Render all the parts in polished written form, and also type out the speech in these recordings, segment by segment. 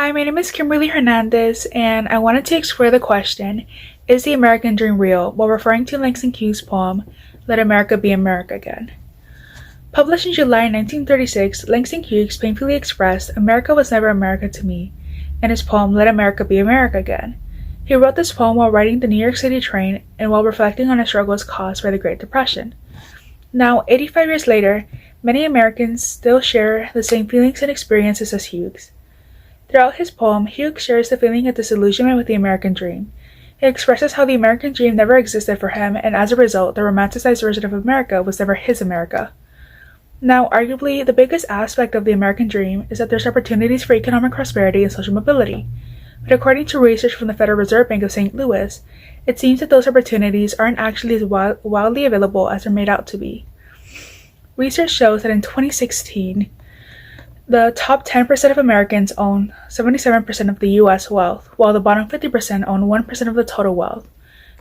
Hi, my name is Kimberly Hernandez, and I wanted to explore the question, is the American dream real, while referring to Langston Hughes' poem, Let America Be America Again. Published in July 1936, Langston Hughes painfully expressed, America was never America to me, in his poem, Let America Be America Again. He wrote this poem while riding the New York City train and while reflecting on the struggles caused by the Great Depression. Now, 85 years later, many Americans still share the same feelings and experiences as Hughes. Throughout his poem, Hughes shares the feeling of disillusionment with the American dream. He expresses how the American dream never existed for him, and as a result, the romanticized version of America was never his America. Now, arguably, the biggest aspect of the American dream is that there's opportunities for economic prosperity and social mobility. But according to research from the Federal Reserve Bank of St. Louis, it seems that those opportunities aren't actually as wildly available as they're made out to be. Research shows that in 2016, the top 10% of Americans own 77% of the U.S. wealth, while the bottom 50% own 1% of the total wealth.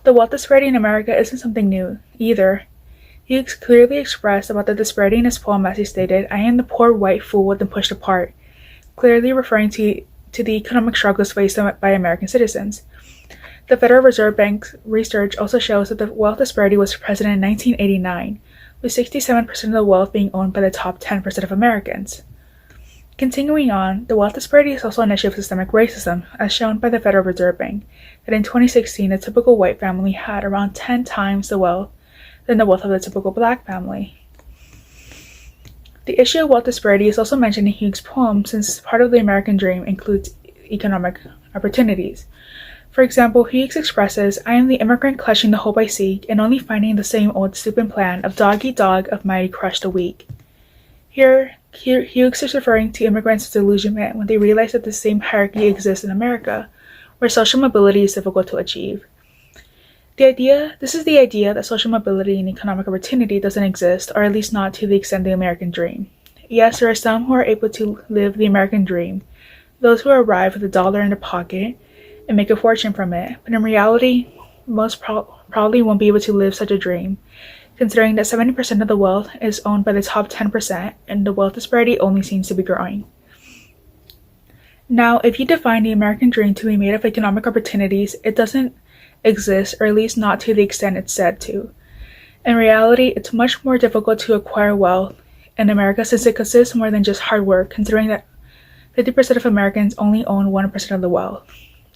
The wealth disparity in America isn't something new, either. Hughes clearly expressed about the disparity in his poem as he stated, I am the poor white fool with them pushed apart, clearly referring to the economic struggles faced by American citizens. The Federal Reserve Bank's research also shows that the wealth disparity was present in 1989, with 67% of the wealth being owned by the top 10% of Americans. Continuing on, the wealth disparity is also an issue of systemic racism, as shown by the Federal Reserve Bank, that in 2016 a typical white family had around 10 times the wealth than the wealth of the typical black family. The issue of wealth disparity is also mentioned in Hughes' poem since part of the American dream includes economic opportunities. For example, Hughes expresses, I am the immigrant clutching the hope I seek and only finding the same old stupid plan of dog eat dog of mighty crush the weak. Here, Hughes is referring to immigrants' disillusionment when they realize that the same hierarchy exists in America, where social mobility is difficult to achieve. This is the idea that social mobility and economic opportunity doesn't exist, or at least not to the extent of the American dream. Yes, there are some who are able to live the American dream, those who arrive with $1 in their pocket and make a fortune from it, but in reality, most probably won't be able to live such a dream, considering that 70% of the wealth is owned by the top 10% and the wealth disparity only seems to be growing. Now, if you define the American dream to be made of economic opportunities, it doesn't exist, or at least not to the extent it's said to. In reality, it's much more difficult to acquire wealth in America since it consists more than just hard work, considering that 50% of Americans only own 1% of the wealth.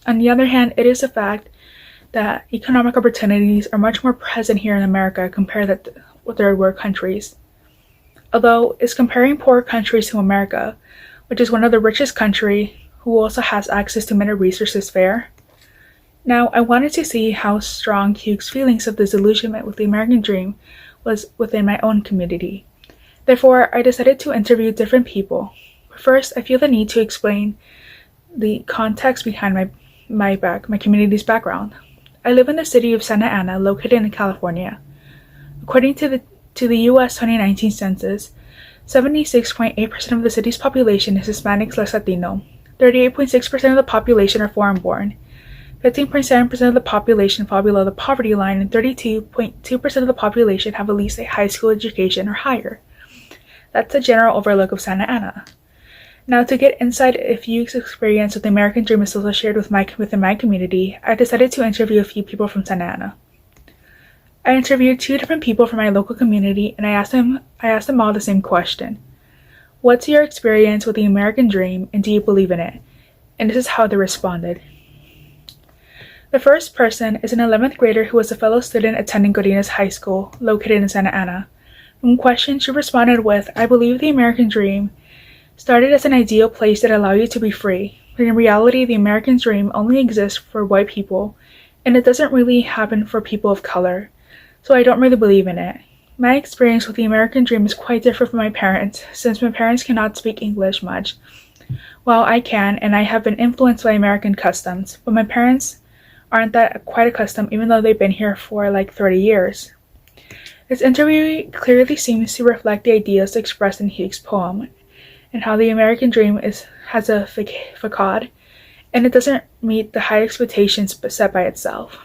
On the other hand, it is a fact that economic opportunities are much more present here in America compared with third world countries. Although, is comparing poor countries to America, which is one of the richest countries who also has access to many resources, fair? Now, I wanted to see how strong Hughes' feelings of disillusionment with the American dream was within my own community. Therefore, I decided to interview different people. First, I feel the need to explain the context behind my community's background. I live in the city of Santa Ana, located in California. According to the U.S. 2019 census, 76.8% of the city's population is Hispanic/Latino, 38.6% of the population are foreign-born, 15.7% of the population fall below the poverty line, and 32.2% of the population have at least a high school education or higher. That's a general overlook of Santa Ana. Now, to get insight if Hughes' experience with the American dream is also shared within my community, I decided to interview a few people from Santa Ana. I interviewed 2 different people from my local community, and I asked them all the same question. What's your experience with the American dream, and do you believe in it? And this is how they responded. The first person is an 11th grader who was a fellow student attending Godinez High School, located in Santa Ana. When questioned, she responded with, I believe the American dream started as an ideal place that allowed you to be free, but in reality, the American dream only exists for white people, and it doesn't really happen for people of color, so I don't really believe in it. My experience with the American dream is quite different from my parents, since my parents cannot speak English much. While I can, and I have been influenced by American customs, but my parents aren't that quite accustomed even though they've been here for like 30 years. This interview clearly seems to reflect the ideas expressed in Hughes' poem, and how the American dream has a facade, and it doesn't meet the high expectations set by itself.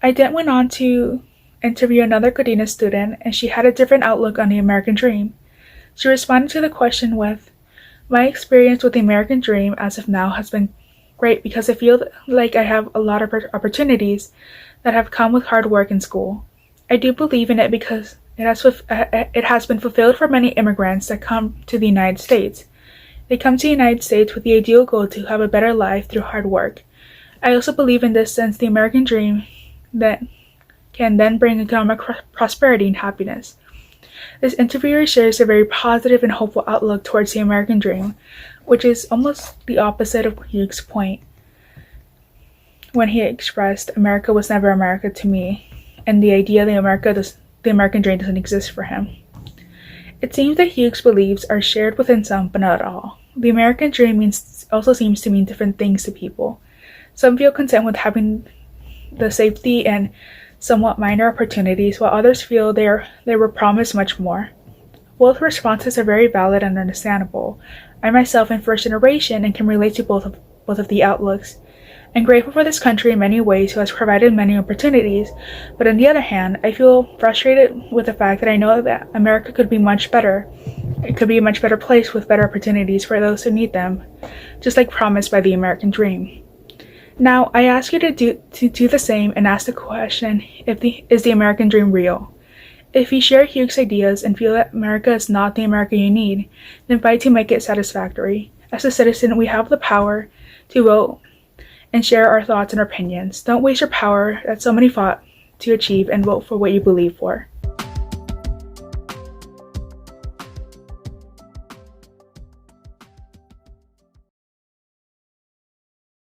I then went on to interview another Godinez student, and she had a different outlook on the American dream. She responded to the question with, My experience with the American dream as of now has been great because I feel like I have a lot of opportunities that have come with hard work in school. I do believe in it because it has been fulfilled for many immigrants that come to the United States. They come to the United States with the ideal goal to have a better life through hard work. I also believe in this since the American dream that can then bring economic prosperity and happiness. This interviewer shares a very positive and hopeful outlook towards the American dream, which is almost the opposite of Hughes' point when he expressed America was never America to me, and the idea that the American dream doesn't exist for him. It seems that Hughes' beliefs are shared within some, but not all. The American dream also seems to mean different things to people. Some feel content with having the safety and somewhat minor opportunities, while others feel they were promised much more. Both responses are very valid and understandable. I myself am first generation and can relate to both of the outlooks. I'm grateful for this country in many ways who has provided many opportunities, but on the other hand, I feel frustrated with the fact that I know that America could be much better. It could be a much better place with better opportunities for those who need them, just like promised by the American dream. Now, I ask you to do the same and ask the question, is the American dream real? If you share Hughes' ideas and feel that America is not the America you need, then fight to make it satisfactory. As a citizen, we have the power to vote and share our thoughts and opinions. Don't waste your power that so many fought to achieve and vote for what you believe for.